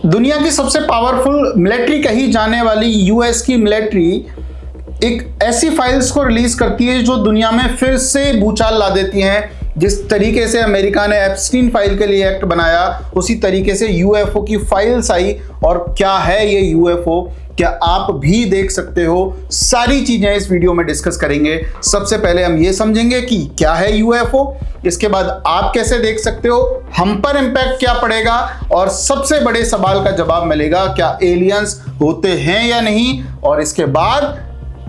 दुनिया की सबसे पावरफुल मिलिट्री कही जाने वाली यूएस की मिलिट्री एक ऐसी फाइल्स को रिलीज करती है जो दुनिया में फिर से भूचाल ला देती हैं। जिस तरीके से अमेरिका ने एप्स्टीन फाइल के लिए एक्ट बनाया, उसी तरीके से यूएफओ की फाइल्स आई। और क्या है ये यूएफओ, क्या आप भी देख सकते हो, सारी चीजें इस वीडियो में डिस्कस करेंगे। सबसे पहले हम ये समझेंगे कि क्या है यूएफओ, इसके बाद आप कैसे देख सकते हो, हम पर इंपैक्ट क्या पड़ेगा, और सबसे बड़े सवाल का जवाब मिलेगा, क्या एलियंस होते हैं या नहीं, और इसके बाद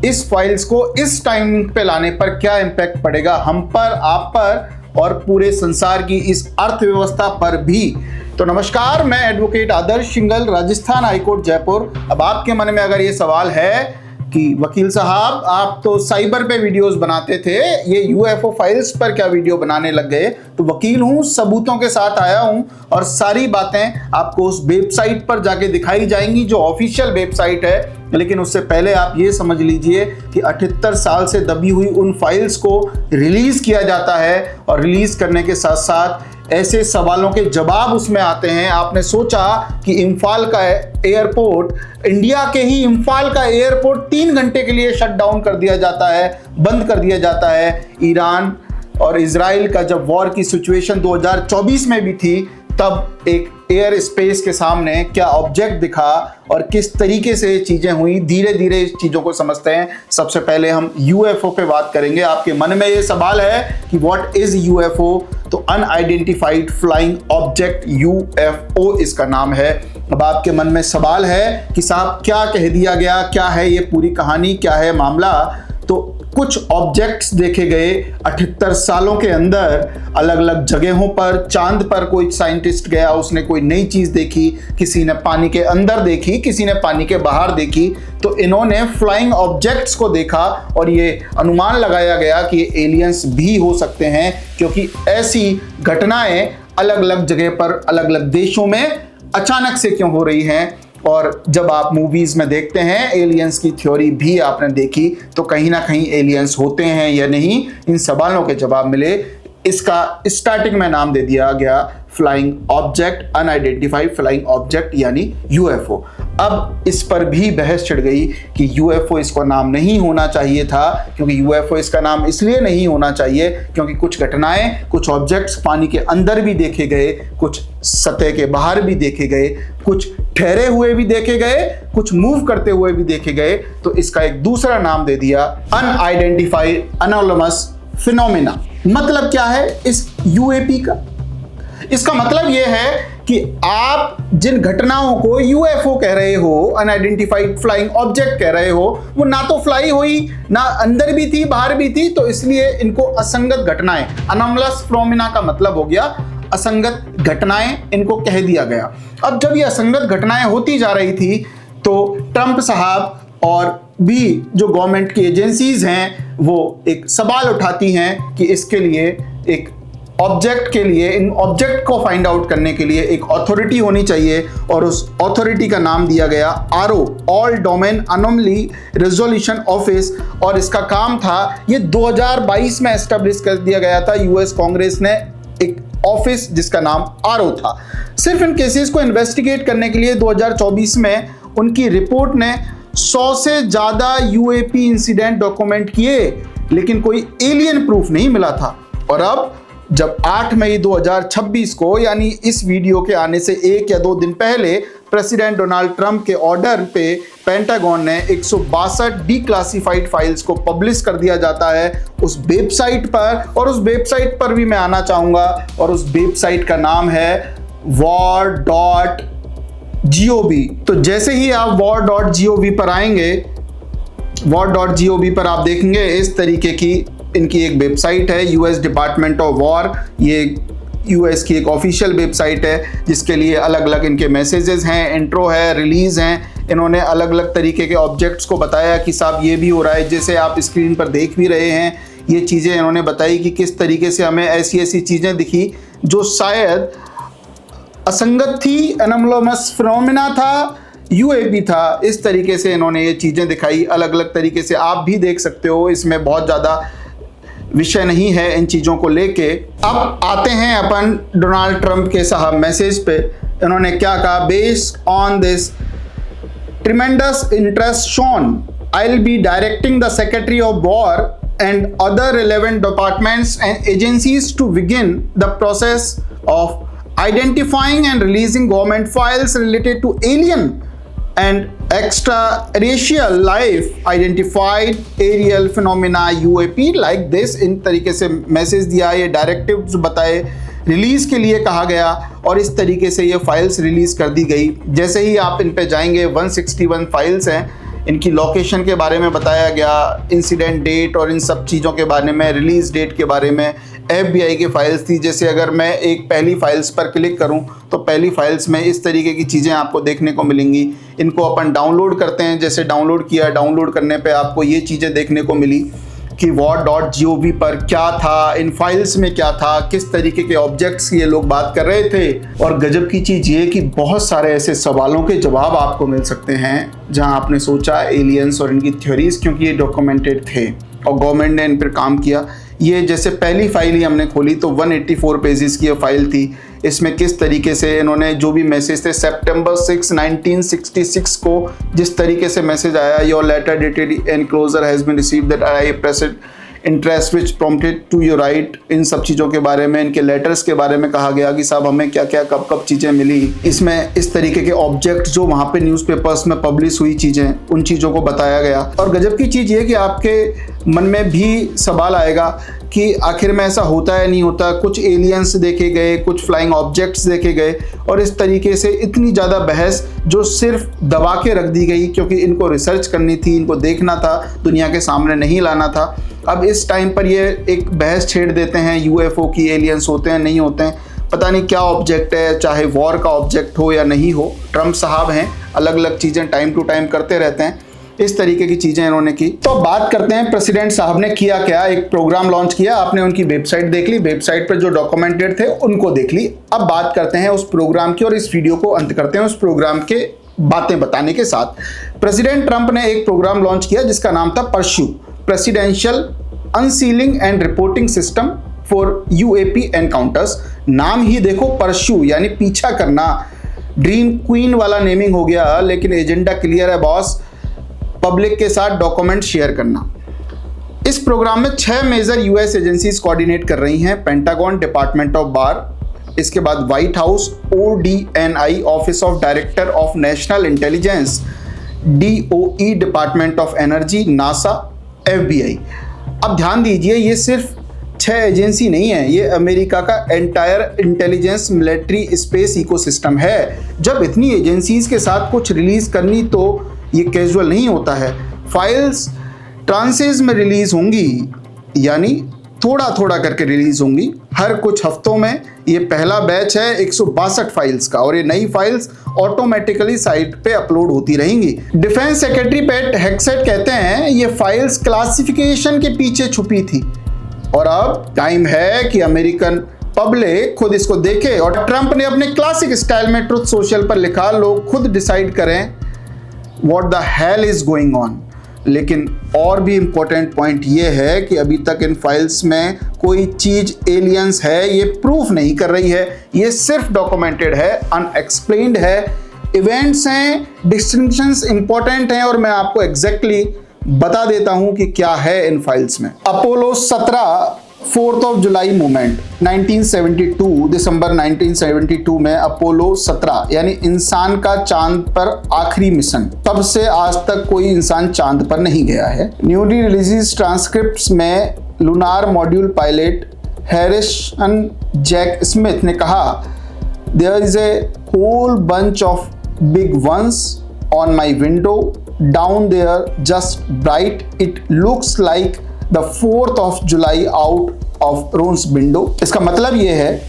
इस फाइल्स को इस टाइम पे लाने पर क्या इंपैक्ट पड़ेगा हम पर, आप पर और पूरे संसार की इस अर्थव्यवस्था पर भी। तो नमस्कार, मैं एडवोकेट आदर्श सिंघल, राजस्थान हाईकोर्ट जयपुर। अब आपके मन में अगर ये सवाल है कि वकील साहब आप तो साइबर पे वीडियोस बनाते थे, ये यूएफओ फाइल्स पर क्या वीडियो बनाने लग गए, तो वकील हूं, सबूतों के साथ आया हूं और सारी बातें आपको उस वेबसाइट पर जाके दिखाई जाएंगी जो ऑफिशियल वेबसाइट है। लेकिन उससे पहले आप ये समझ लीजिए कि 78 साल से दबी हुई उन फाइल्स को रिलीज किया जाता है और रिलीज करने के साथ साथ ऐसे सवालों के जवाब उसमें आते हैं। आपने सोचा कि इम्फाल का एयरपोर्ट, इंडिया के ही इम्फाल का एयरपोर्ट 3 घंटे के लिए शट डाउन कर दिया जाता है, बंद कर दिया जाता है। ईरान और इजराइल का जब वॉर की सिचुएशन 2024 में भी थी, तब एक एयर स्पेस के सामने क्या ऑब्जेक्ट दिखा और किस तरीके से चीजें हुई, धीरे धीरे इस चीजों को समझते हैं। सबसे पहले हम यूएफओ पे बात करेंगे। आपके मन में ये सवाल है कि व्हाट इज यूएफओ, तो अनआइडेंटिफाइड फ्लाइंग ऑब्जेक्ट, यूएफओ इसका नाम है। अब आपके मन में सवाल है कि साहब क्या कह दिया गया, क्या है ये पूरी कहानी, क्या है मामला। तो कुछ ऑब्जेक्ट्स देखे गए 78 सालों के अंदर, अलग अलग जगहों पर। चांद पर कोई साइंटिस्ट गया, उसने कोई नई चीज देखी, किसी ने पानी के अंदर देखी, किसी ने पानी के बाहर देखी। तो इन्होंने फ्लाइंग ऑब्जेक्ट्स को देखा और ये अनुमान लगाया गया कि एलियंस भी हो सकते हैं, क्योंकि ऐसी घटनाएं अलग अलग जगह पर, अलग अलग देशों में अचानक से क्यों हो रही हैं। और जब आप मूवीज में देखते हैं, एलियंस की थ्योरी भी आपने देखी, तो कहीं ना कहीं एलियंस होते हैं या नहीं, इन सवालों के जवाब मिले। इसका स्टार्टिंग में नाम दे दिया गया flying object, unidentified flying object यानी यूएफओ। अब इस पर भी बहस छिड़ गई कि यूएफओ इसको नाम नहीं होना चाहिए था, क्योंकि यूएफओ इसका नाम इसलिए नहीं होना चाहिए क्योंकि कुछ घटनाएं, कुछ ऑब्जेक्ट्स पानी के अंदर भी देखे गए, कुछ सतह के बाहर भी देखे गए, कुछ ठहरे हुए भी देखे गए, कुछ मूव करते हुए भी देखे गए। तो इसका एक दूसरा नाम दे दिया अनआइडेंटिफाइड एनोमलस फिनोमेना। मतलब क्या है इस यूएपी का? इसका मतलब यह है कि आप जिन घटनाओं को यूएफओ कह रहे हो, अनआइडेंटिफाइड फ्लाइंग ऑब्जेक्ट कह रहे हो, वो ना तो फ्लाई हुई, ना अंदर भी थी, बाहर भी थी, तो इसलिए इनको असंगत घटनाएं, अनोमलस फिनोमेना का मतलब हो गया असंगत घटनाएं, इनको कह दिया गया। अब जब ये असंगत घटनाएं होती जा रही थी, तो ट्रंप साहब और भी जो गवर्नमेंट की एजेंसीज हैं, वो एक सवाल उठाती हैं कि इसके लिए एक ऑब्जेक्ट के लिए, इन ऑब्जेक्ट को फाइंड आउट करने के लिए एक अथॉरिटी होनी चाहिए, और उस अथॉरिटी का नाम दिया गया RO, all domain anomaly resolution office. और इसका काम था, ये 2022 में एस्टेब्लिश कर दिया गया था। यूएस कांग्रेस ने एक ऑफिस जिसका नाम आरओ था, सिर्फ इन केसेस को इन्वेस्टिगेट करने के लिए। 2024 में उनकी रिपोर्ट ने 100 से ज्यादा यूएपी इंसिडेंट डॉक्यूमेंट किए, लेकिन कोई एलियन प्रूफ नहीं मिला था। और अब जब 8 मई 2026 को, यानी इस वीडियो के आने से 1 या 2 दिन पहले, प्रेसिडेंट डोनाल्ड ट्रंप के ऑर्डर पे पेंटागन ने 162 डिक्लासिफाइड फाइल्स को पब्लिश कर दिया जाता है उस वेबसाइट पर। और उस वेबसाइट पर भी मैं आना चाहूंगा, और उस वेबसाइट का नाम है war.gov। तो जैसे ही आप war.gov पर आएंगे, war.gov पर आप देखेंगे इस तरीके की इनकी एक वेबसाइट है, यूएस डिपार्टमेंट ऑफ वॉर। ये यूएस की एक ऑफिशियल वेबसाइट है जिसके लिए अलग अलग इनके मैसेजेस हैं, इंट्रो है, रिलीज हैं। इन्होंने अलग अलग तरीके के ऑब्जेक्ट्स को बताया कि साहब ये भी हो रहा है, जैसे आप स्क्रीन पर देख भी रहे हैं। ये चीज़ें इन्होंने बताई कि किस तरीके से हमें ऐसी ऐसी चीज़ें दिखी जो शायद असंगत थी, एनोमलस फिनोमेना था, यूएपी था। इस तरीके से इन्होंने ये चीज़ें दिखाई अलग अलग तरीके से। आप भी देख सकते हो, इसमें बहुत ज़्यादा विषय नहीं है इन चीज़ों को लेके। अब आते हैं अपन डोनाल्ड ट्रंप के साहब मैसेज पे इन्होंने क्या कहा, based on this tremendous interest shown, I will be directing the secretary of war and other relevant departments and agencies to begin the process of identifying and releasing government files related to alien and extraterrestrial life identified aerial phenomena UAP like this। इन तरीके से message दिया, ये directives बताए, release के लिए कहा गया और इस तरीके से ये फाइल्स रिलीज कर दी गई। जैसे ही आप इन पे जाएंगे 161 फाइल्स हैं, इनकी लोकेशन के बारे में बताया गया, इंसिडेंट डेट और इन सब चीज़ों के बारे में, रिलीज़ डेट के बारे में। FBI की फाइल्स थी। जैसे अगर मैं एक पहली फाइल्स पर क्लिक करूं तो पहली फाइल्स में इस तरीके की चीज़ें आपको देखने को मिलेंगी। इनको अपन डाउनलोड करते हैं, जैसे डाउनलोड किया, डाउनलोड करने पे आपको ये चीज़ें देखने को मिली कि war.gov पर क्या था, इन फाइल्स में क्या था, किस तरीके के ऑब्जेक्ट्स की ये लोग बात कर रहे थे। और गजब की चीज़ ये कि बहुत सारे ऐसे सवालों के जवाब आपको मिल सकते हैं जहां आपने सोचा एलियंस और इनकी थ्योरीज, क्योंकि ये डॉक्यूमेंटेड थे और गवर्नमेंट ने इन पर काम किया। ये जैसे पहली फाइल ही हमने खोली तो 184 पेजेस की ये फाइल थी। इसमें किस तरीके से इन्होंने जो भी मैसेज थे, सितंबर 6, 1966 को जिस तरीके से मैसेज आया, your letter dated enclosure has been received that I pressed interest which prompted to your right, इन सब चीज़ों के बारे में, इनके लेटर्स के बारे में कहा गया कि साहब हमें क्या क्या कब कब चीज़ें मिली। इसमें इस तरीके के ऑब्जेक्ट जो वहाँ पे न्यूज़पेपर्स में पब्लिश हुई चीज़ें, उन चीज़ों को बताया गया। और गजब की चीज़ ये कि आपके मन में भी सवाल आएगा कि आखिर में ऐसा होता है नहीं होता। कुछ एलियंस देखे गए, कुछ फ्लाइंग ऑब्जेक्ट्स देखे गए और इस तरीके से इतनी ज़्यादा बहस जो सिर्फ दबा के रख दी गई, क्योंकि इनको रिसर्च करनी थी, इनको देखना था, दुनिया के सामने नहीं लाना था। अब इस टाइम पर ये एक बहस छेड़ देते हैं UFO की, एलियंस होते हैं नहीं होते हैं, पता नहीं क्या ऑब्जेक्ट है, चाहे वॉर का ऑब्जेक्ट हो या नहीं हो। ट्रम्प साहब हैं, अलग अलग चीज़ें टाइम टू टाइम करते रहते हैं, इस तरीके की चीज़ें इन्होंने की। तो बात करते हैं प्रेसिडेंट साहब ने किया क्या। एक प्रोग्राम लॉन्च किया, आपने उनकी वेबसाइट देख ली, वेबसाइट पर जो डॉक्यूमेंटेड थे उनको देख ली। अब बात करते हैं उस प्रोग्राम की और इस वीडियो को अंत करते हैं उस प्रोग्राम के बातें बताने के साथ। प्रेसिडेंट ट्रंप ने एक प्रोग्राम लॉन्च किया जिसका नाम था pursue, presidential unsealing and reporting system for UAP encounters. नाम ही देखो, परस्यू यानी पीछा करना। ड्रीम क्वीन वाला नेमिंग हो गया, लेकिन एजेंडा क्लियर है बॉस, पब्लिक के साथ डॉक्यूमेंट शेयर करना। इस प्रोग्राम में 6 मेजर US एजेंसीज कोऑर्डिनेट कर रही हैं। पेंटागन, डिपार्टमेंट ऑफ वार, इसके बाद white house, ODNI office of director of national intelligence, DOE department of energy, NASA, FBI। अब ध्यान दीजिए, ये सिर्फ 6 एजेंसी नहीं है, ये अमेरिका का entire intelligence military space ecosystem है। जब इतनी एजेंसीज के साथ कुछ रिलीज करनी तो ये कैजुअल नहीं होता है। फाइल्स ट्रांसेस में रिलीज होंगी, यानी थोड़ा थोड़ा करके रिलीज होंगी हर कुछ हफ्तों में। ये पहला बैच है 162 फाइल्स का और ये नई फाइल्स ऑटोमेटिकली साइट पे अपलोड होती रहेंगी। डिफेंस सेक्रेटरी पेट हेग्सेट कहते हैं ये फाइल्स क्लासिफिकेशन के पीछे छुपी थी और अब टाइम है कि अमेरिकन पब्लिक खुद इसको देखे। और ट्रंप ने अपने क्लासिक स्टाइल में ट्रुथ सोशल पर लिखा, लोग खुद डिसाइड करें what the hell is going on. लेकिन और भी इंपॉर्टेंट पॉइंट ये है कि अभी तक इन फाइल्स में कोई चीज एलियंस है ये प्रूफ नहीं कर रही है, ये सिर्फ डॉक्यूमेंटेड है, अनएक्सप्लेन्ड है, इवेंट्स हैं, डिस्टिंक्शंस इंपॉर्टेंट हैं और मैं आपको एग्जैक्टली बता देता हूं कि क्या है इन फाइल्स में। Apollo 17 4th of July movement 1972, दिसंबर 1972 में अपोलो 17 यानी इंसान का चांद पर आखिरी मिशन, तब से आज तक कोई इंसान चांद पर नहीं गया है। न्यूली रिलीज ट्रांसक्रिप्ट्स में lunar module pilot Harrison Jack Smith ने कहा, there is a whole bunch of big ones on my window down there just bright, it looks like the 4th of July out of Ron's window. इसका मतलब ये है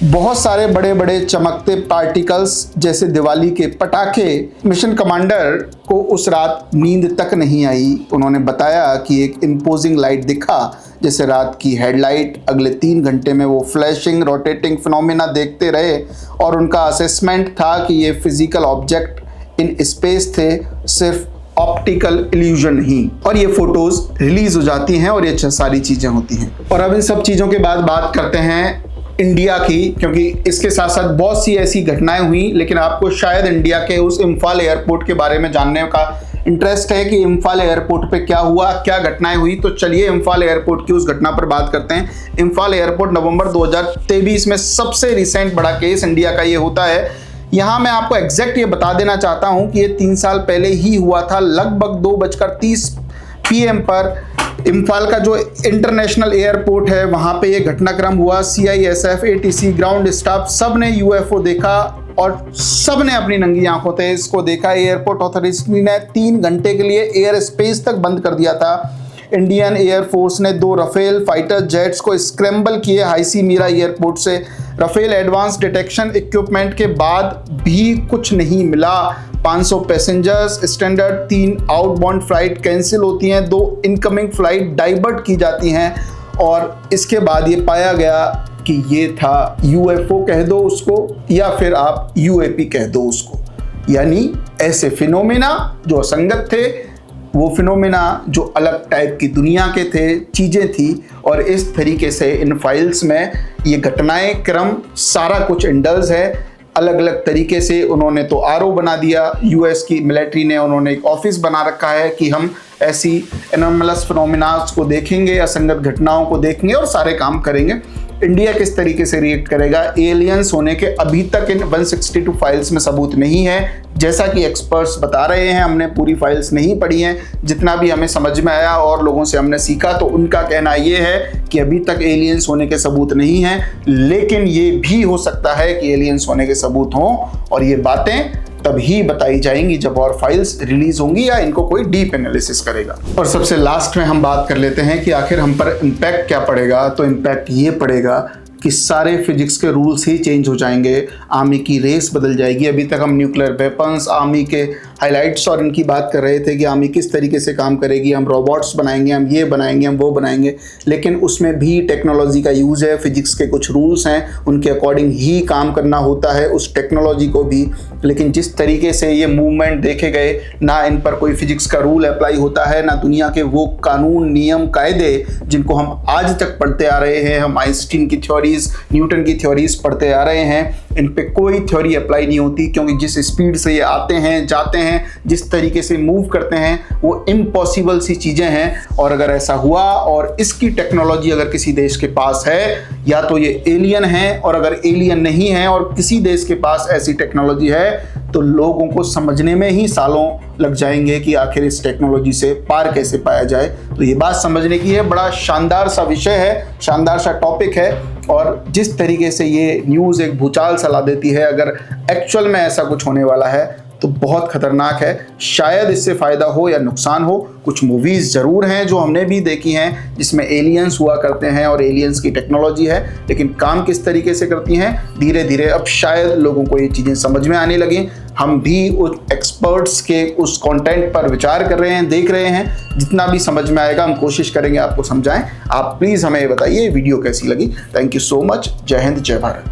बहुत सारे बड़े बड़े चमकते पार्टिकल्स जैसे दिवाली के पटाखे। मिशन कमांडर को उस रात नींद तक नहीं आई। उन्होंने बताया कि एक इम्पोजिंग लाइट दिखा जैसे रात की हेडलाइट। अगले 3 घंटे में वो फ्लैशिंग रोटेटिंग फिनोमेना देखते रहे और उनका असेसमेंट था कि ये फिजिकल ऑब्जेक्ट इन स्पेस थे, सिर्फ ऑप्टिकल इल्यूजन नहीं। और ये फोटोज रिलीज हो जाती हैं और ये सारी चीजें होती हैं। और अब इन सब चीजों के बाद बात करते हैं इंडिया की, क्योंकि इसके साथ साथ बहुत सी ऐसी घटनाएं हुई, लेकिन आपको शायद इंडिया के उस इम्फाल एयरपोर्ट के बारे में जानने का इंटरेस्ट है कि इम्फाल एयरपोर्ट पे क्या हुआ, क्या घटनाएं हुई। तो चलिए इम्फाल एयरपोर्ट की उस घटना पर बात करते हैं। इम्फाल एयरपोर्ट नवंबर 2023 में सबसे रिसेंट बड़ा केस इंडिया का ये होता है। यहाँ मैं आपको एग्जैक्ट ये बता देना चाहता हूँ कि ये 3 साल पहले ही हुआ था। लगभग 2:30 PM पर इम्फाल का जो इंटरनेशनल एयरपोर्ट है वहाँ पे ये घटनाक्रम हुआ। CISF, ATC, ग्राउंड स्टाफ सब ने UFO देखा और सब ने अपनी नंगी आंखों से इसको देखा। एयरपोर्ट अथॉरिटी ने 3 घंटे के लिए एयर स्पेस तक बंद कर दिया था। इंडियन एयरफोर्स ने 2 राफेल फाइटर जेट्स को स्क्रैम्बल किए हाईसी मीरा एयरपोर्ट से। राफेल एडवांस डिटेक्शन इक्विपमेंट के बाद भी कुछ नहीं मिला। 500 passengers standard, 3 outbound flight cancel होती हैं, 2 इनकमिंग फ्लाइट डाइवर्ट की जाती हैं और इसके बाद ये पाया गया कि ये था UFO कह दो उसको या फिर आप UAP कह दो उसको, यानी ऐसे फिनोमेना जो असंगत थे, वो फिनोमेना जो अलग टाइप की दुनिया के थे, चीज़ें थी। और इस तरीके से इन फाइल्स में ये घटनाएं क्रम सारा कुछ इंडल्स है। अलग अलग तरीके से उन्होंने तो RO बना दिया, US की मिलिट्री ने, उन्होंने एक ऑफिस बना रखा है कि हम ऐसी एनोमलस फिनोमिनास को देखेंगे, असंगत घटनाओं को देखेंगे और सारे काम करेंगे। इंडिया किस तरीके से रिएक्ट करेगा? एलियंस होने के अभी तक इन 162 फाइल्स में सबूत नहीं है, जैसा कि एक्सपर्ट्स बता रहे हैं। हमने पूरी फाइल्स नहीं पढ़ी हैं, जितना भी हमें समझ में आया और लोगों से हमने सीखा तो उनका कहना ये है कि अभी तक एलियंस होने के सबूत नहीं हैं, लेकिन ये भी हो सकता है कि एलियंस होने के सबूत हों और ये बातें तभी बताई जाएंगी जब और फाइल्स रिलीज होंगी या इनको कोई डीप एनालिसिस करेगा। और सबसे लास्ट में हम बात कर लेते हैं कि आखिर हम पर इम्पैक्ट क्या पड़ेगा। तो इम्पैक्ट ये पड़ेगा कि सारे फिजिक्स के रूल्स ही चेंज हो जाएंगे, आर्मी की रेस बदल जाएगी। अभी तक हम न्यूक्लियर वेपन्स, आर्मी के हाइलाइट्स और इनकी बात कर रहे थे कि आर्मी किस तरीके से काम करेगी, हम रोबोट्स बनाएंगे, हम ये बनाएंगे, हम वो बनाएंगे, लेकिन उसमें भी टेक्नोलॉजी का यूज़ है। फिजिक्स के कुछ रूल्स हैं, उनके अकॉर्डिंग ही काम करना होता है उस टेक्नोलॉजी को भी। लेकिन जिस तरीके से ये मूवमेंट देखे गए, ना इन पर कोई फिजिक्स का रूल अप्लाई होता है, ना दुनिया के वो कानून, नियम, कायदे जिनको हम आज तक पढ़ते आ रहे हैं। हम आइंस्टीन की थ्योरीज, न्यूटन की थ्योरीज पढ़ते आ रहे हैं, इन पे कोई थ्योरी अप्लाई नहीं होती, क्योंकि जिस स्पीड से ये आते हैं, जाते हैं, जिस तरीके से मूव करते हैं, वो इम्पॉसिबल सी चीज़ें हैं। और अगर ऐसा हुआ और इसकी टेक्नोलॉजी अगर किसी देश के पास है, या तो ये एलियन है, और अगर एलियन नहीं है और किसी देश के पास ऐसी टेक्नोलॉजी है, तो लोगों को समझने में ही सालों लग जाएंगे कि आखिर इस टेक्नोलॉजी से पार कैसे पाया जाए। तो ये बात समझने की है। बड़ा शानदार सा विषय है, शानदार सा टॉपिक है, और जिस तरीके से ये न्यूज़ एक भूचाल ला देती है, अगर एक्चुअल में ऐसा कुछ होने वाला है तो बहुत खतरनाक है। शायद इससे फ़ायदा हो या नुकसान हो। कुछ मूवीज़ ज़रूर हैं जो हमने भी देखी हैं जिसमें एलियंस हुआ करते हैं और एलियंस की टेक्नोलॉजी है, लेकिन काम किस तरीके से करती हैं, धीरे धीरे अब शायद लोगों को ये चीज़ें समझ में आने लगें। हम भी उस एक्सपर्ट्स के उस कंटेंट पर विचार कर रहे हैं, देख रहे हैं। जितना भी समझ में आएगा हम कोशिश करेंगे आपको समझाएं। आप प्लीज़ हमें बताइए वीडियो कैसी लगी। Thank you so much. जय हिंद, जय भारत।